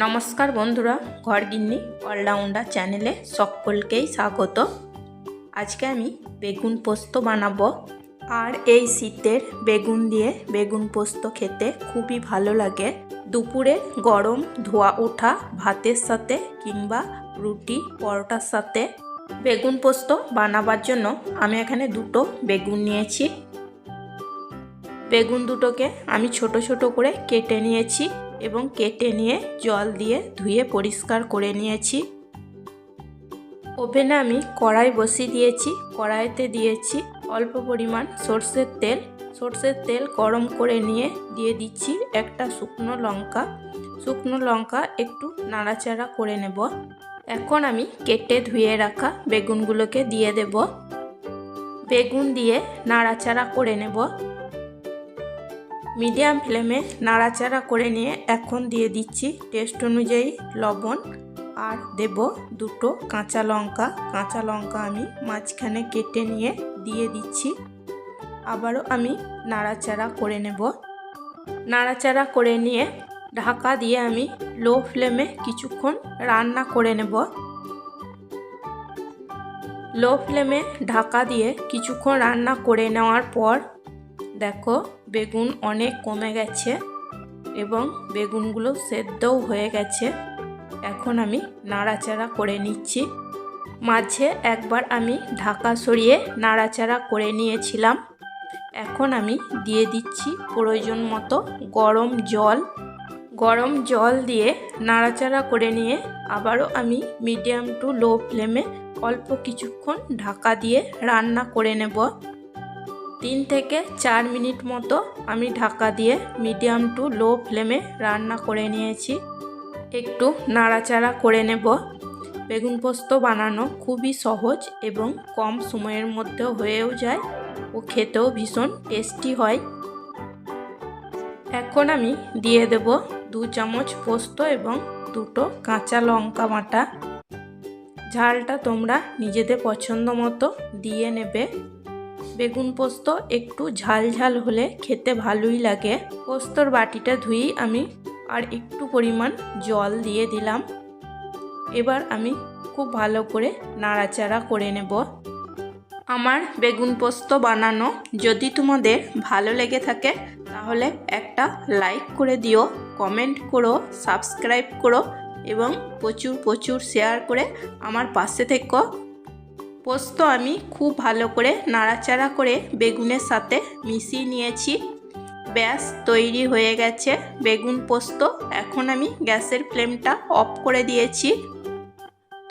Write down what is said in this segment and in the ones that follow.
নমস্কার বন্ধুরা, ঘরগিন্নি অলরাউন্ডার চ্যানেলে সকলকেই স্বাগত। আজকে আমি বেগুন পোস্ত বানাবো। আর এই শীতের বেগুন দিয়ে বেগুন পোস্ত খেতে খুবই ভালো লাগে। দুপুরে গরম ধোয়া ওঠা ভাতের সাথে কিংবা রুটি পরোটার সাথে বেগুন পোস্ত বানাবার জন্য আমি এখানে দুটো বেগুন নিয়েছি। বেগুন দুটোকে আমি ছোট ছোট করে কেটে নিয়েছি এবং কেটে নিয়ে জল দিয়ে ধুয়ে পরিষ্কার করে নিয়েছি। ওভেনে আমি কড়াই বসিয়ে দিয়েছি। কড়াইতে দিয়েছি অল্প পরিমাণ সর্ষের তেল। সর্ষের তেল গরম করে নিয়ে দিয়ে দিচ্ছি একটা শুকনো লঙ্কা। শুকনো লঙ্কা একটু নাড়াচাড়া করে নেব। এখন আমি কেটে ধুয়ে রাখা বেগুনগুলোকে দিয়ে দেব। বেগুন দিয়ে নাড়াচাড়া করে নেব। মিডিয়াম ফ্লেমে নাড়াচাড়া করে নিয়ে এখন দিয়ে দিচ্ছি টেস্ট অনুযায়ী লবণ আর দেব দুটো কাঁচা লঙ্কা। কাঁচা লঙ্কা আমি মাঝখানে কেটে নিয়ে দিয়ে দিচ্ছি। আবারও আমি নাড়াচাড়া করে নেব। নাড়াচাড়া করে নিয়ে ঢাকা দিয়ে আমি লো ফ্লেমে কিছুক্ষণ রান্না করে নেব। লো ফ্লেমে ঢাকা দিয়ে কিছুক্ষণ রান্না করে নেওয়ার পর দেখো বেগুন অনেক কমে গেছে এবং বেগুনগুলো সেদ্ধও হয়ে গেছে। এখন আমি নাড়াচাড়া করে নিচ্ছি। মাঝে একবার আমি ঢাকা সরিয়ে নাড়াচাড়া করে নিয়েছিলাম। এখন আমি দিয়ে দিচ্ছি প্রয়োজন মতো গরম জল। গরম জল দিয়ে নাড়াচাড়া করে নিয়ে আবারও আমি মিডিয়াম টু লো ফ্লেমে অল্প কিছুক্ষণ ঢাকা দিয়ে রান্না করে নেব। 3 থেকে 4 মিনিট মতো আমি ঢাকা দিয়ে মিডিয়াম টু লো ফ্লেমে রান্না করে নিয়েছি। একটু নাড়াচাড়া করে নেব। বেগুন পোস্ত বানানো খুবই সহজ এবং কম সময়ের মধ্যে হয়েও যায় ও খেতেও ভীষণ টেস্টি হয়। এখন আমি দিয়ে দেব 2 চামচ পোস্ত এবং দুটো কাঁচা লঙ্কা বাটা। ঝালটা তোমরা নিজেদের পছন্দ মতো দিয়ে নেবে। বেগুন পোস্ত একটু ঝাল ঝাল হলে খেতে ভালোই লাগে। পোস্তর বাটিটা ধুয়েই আমি আর একটু পরিমাণ জল দিয়ে দিলাম। এবার আমি খুব ভালো করে নাড়াচাড়া করে নেব। আমার বেগুন পোস্ত বানানো যদি তোমাদের ভালো লেগে থাকে তাহলে একটা লাইক করে দিও, কমেন্ট করো, সাবস্ক্রাইব করো এবং প্রচুর প্রচুর শেয়ার করে আমার পাশে থেকো। পোস্ত আমি খুব ভালো করে নাড়াচাড়া করে বেগুনের সাথে মিশিয়ে নিয়েছি। ব্যাস তৈরি হয়ে গেছে বেগুন পোস্ত। এখন আমি গ্যাসের ফ্লেমটা অফ করে দিয়েছি।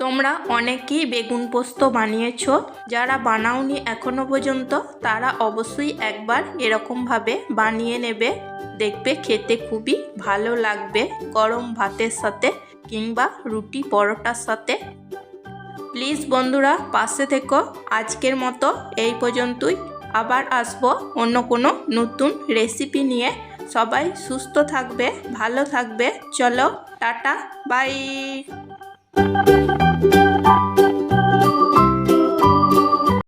তোমরা অনেকেই বেগুন পোস্ত বানিয়েছো। যারা বানাওনি এখনো পর্যন্ত তারা অবশ্যই একবার এরকমভাবে বানিয়ে নেবে। দেখবে খেতে খুবই ভালো লাগবে গরম ভাতের সাথে কিংবা রুটি পরোটার সাথে। প্লিজ বন্ধুরা পাশে থেকো। আজকের মতো এই পর্যন্তই। আবার আসবো অন্য কোনো নতুন রেসিপি নিয়ে। সবাই সুস্থ থাকবে, ভালো থাকবে। চলো টাটা, বাই।